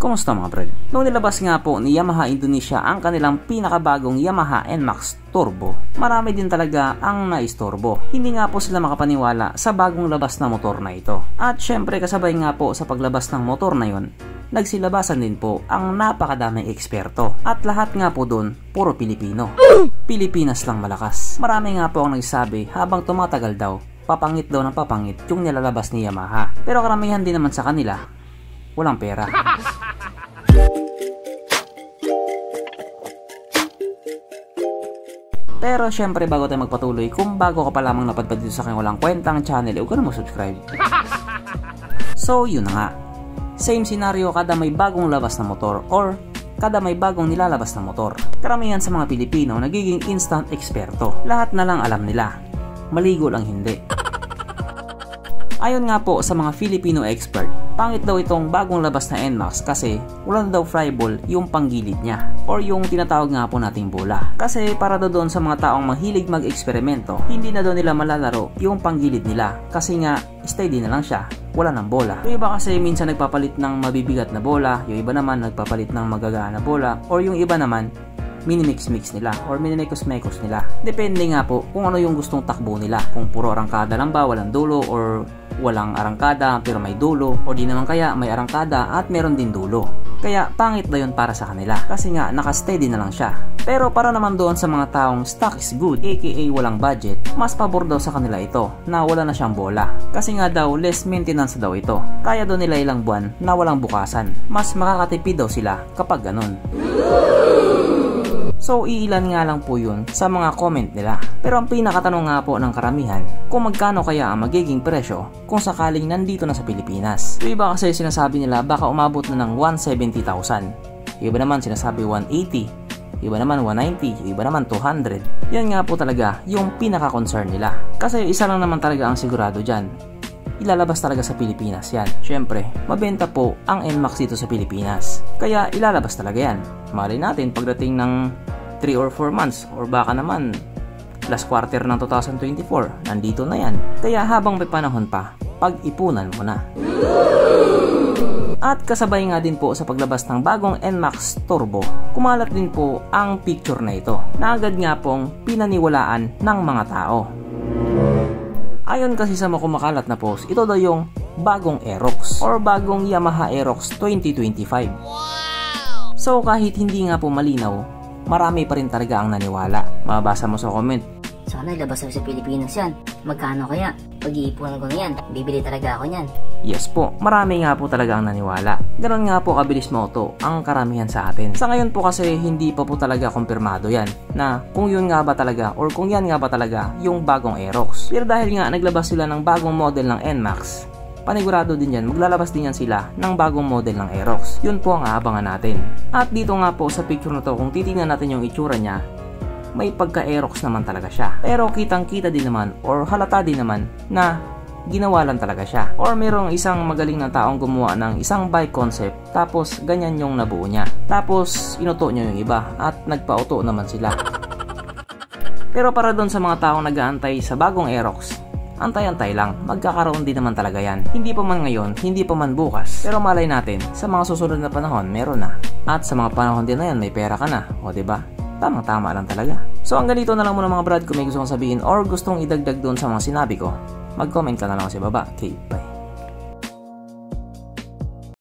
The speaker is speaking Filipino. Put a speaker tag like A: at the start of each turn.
A: Kumusta mga brad? Noong nilabas nga po ni Yamaha Indonesia ang kanilang pinakabagong Yamaha NMAX Turbo, marami din talaga ang naistorbo. Hindi nga po sila makapaniwala sa bagong labas na motor na ito. At syempre kasabay nga po sa paglabas ng motor na yon, nagsilabasan din po ang napakadaming eksperto. At lahat nga po doon, puro Pilipino. Pilipinas lang malakas. Marami nga po ang nagsabi habang tumatagal daw, papangit daw ng papangit yung nilalabas ni Yamaha. Pero karamihan din naman sa kanila, walang pera. Pero syempre bago tayo magpatuloy, kung bago ka pa lamang napadpad dito sa aking walang kwentang channel, huwag ka na mag-subscribe. So yun na nga, same scenario kada may bagong labas na motor or kada may bagong nilalabas na motor. Karamihan sa mga Pilipino nagiging instant eksperto. Lahat na lang alam nila, maligo lang hindi. Ayon nga po sa mga Filipino expert, pangit daw itong bagong labas na NMAX kasi wala daw flyball yung panggilid niya or yung tinatawag nga po nating bola. Kasi para daw doon sa mga taong mahilig mag-eksperimento, hindi na daw nila malalaro yung panggilid nila kasi nga steady na lang siya, wala ng bola. Yung iba kasi minsan nagpapalit ng mabibigat na bola, yung iba naman nagpapalit ng magagaan na bola, or yung iba naman minimix-mix nila or minimekos-mekos nila. Depende nga po kung ano yung gustong takbo nila. Kung puro arangkada lang ba, walang dulo, or walang arangkada pero may dulo, o di naman kaya may arangkada at meron din dulo. Kaya pangit na yun para sa kanila kasi nga naka-steady na lang siya. Pero para naman doon sa mga taong stock is good, aka walang budget, mas pabor daw sa kanila ito na wala na siyang bola. Kasi nga daw less maintenance daw ito. Kaya daw nila ilang buwan na walang bukasan. Mas makakatipid daw sila kapag ganun. So iilan nga lang po yun sa mga comment nila. Pero ang pinakatanong nga po ng karamihan, kung magkano kaya ang magiging presyo kung sakaling nandito na sa Pilipinas. Yung iba kasi sinasabi nila baka umabot na ng 170,000. Yung iba naman sinasabi 180. Yung iba naman 190. Yung iba naman 200. Yan nga po talaga yung pinaka-concern nila. Kasi isa lang naman talaga ang sigurado dyan, ilalabas talaga sa Pilipinas yan. Syempre, mabenta po ang NMAX dito sa Pilipinas. Kaya ilalabas talaga yan. Malay natin pagdating ng 3 or 4 months or baka naman last quarter ng 2024, nandito na yan. Kaya habang may panahon pa, pag-ipunan mo na. At kasabay nga din po sa paglabas ng bagong NMAX Turbo, kumalat din po ang picture na ito na agad nga pong pinaniwalaan ng mga tao. Ayon kasi sa mga kumakalat na post, ito daw yung bagong Aerox or bagong Yamaha Aerox 2025. So kahit hindi nga po malinaw, marami pa rin talaga ang naniwala. Mababasa mo sa comment,
B: sana ilabas sa Pilipinas yan. Magkano kaya? Pag-iipunan ko na yan. Bibili talaga ako yan.
A: Yes po, marami nga po talaga ang naniwala. Ganon nga po kabilis mauto ang karamihan sa atin. Sa ngayon po kasi hindi pa po talaga kumpirmado yan na kung yun nga ba talaga or kung yan nga ba talaga yung bagong Aerox. Pero dahil nga naglabas sila ng bagong model ng NMAX, panigurado din yan, maglalabas din yan sila ng bagong model ng Aerox. Yun po ang aabangan natin. At dito nga po sa picture na to, kung titingnan natin yung itsura niya, may pagka-Aerox naman talaga siya. Pero kitang-kita din naman or halata din naman na ginawa lang talaga siya. Or mayroong isang magaling na taong gumawa ng isang bike concept tapos ganyan yung nabuo niya. Tapos inuto niya yung iba at nagpa-auto naman sila. Pero para doon sa mga taong nag-aantay sa bagong Aerox, antay-antay lang, magkakaroon din naman talaga yan. Hindi pa man ngayon, hindi pa man bukas. Pero malay natin, sa mga susunod na panahon, meron na. At sa mga panahon din na yan, may pera ka na. O diba? Tamang-tama lang talaga. So hanggang dito na lang muna mga brad. Kung may gusto kong sabihin or gustong idagdag doon sa mga sinabi ko, mag-comment ka na lang sa baba. Okay, bye.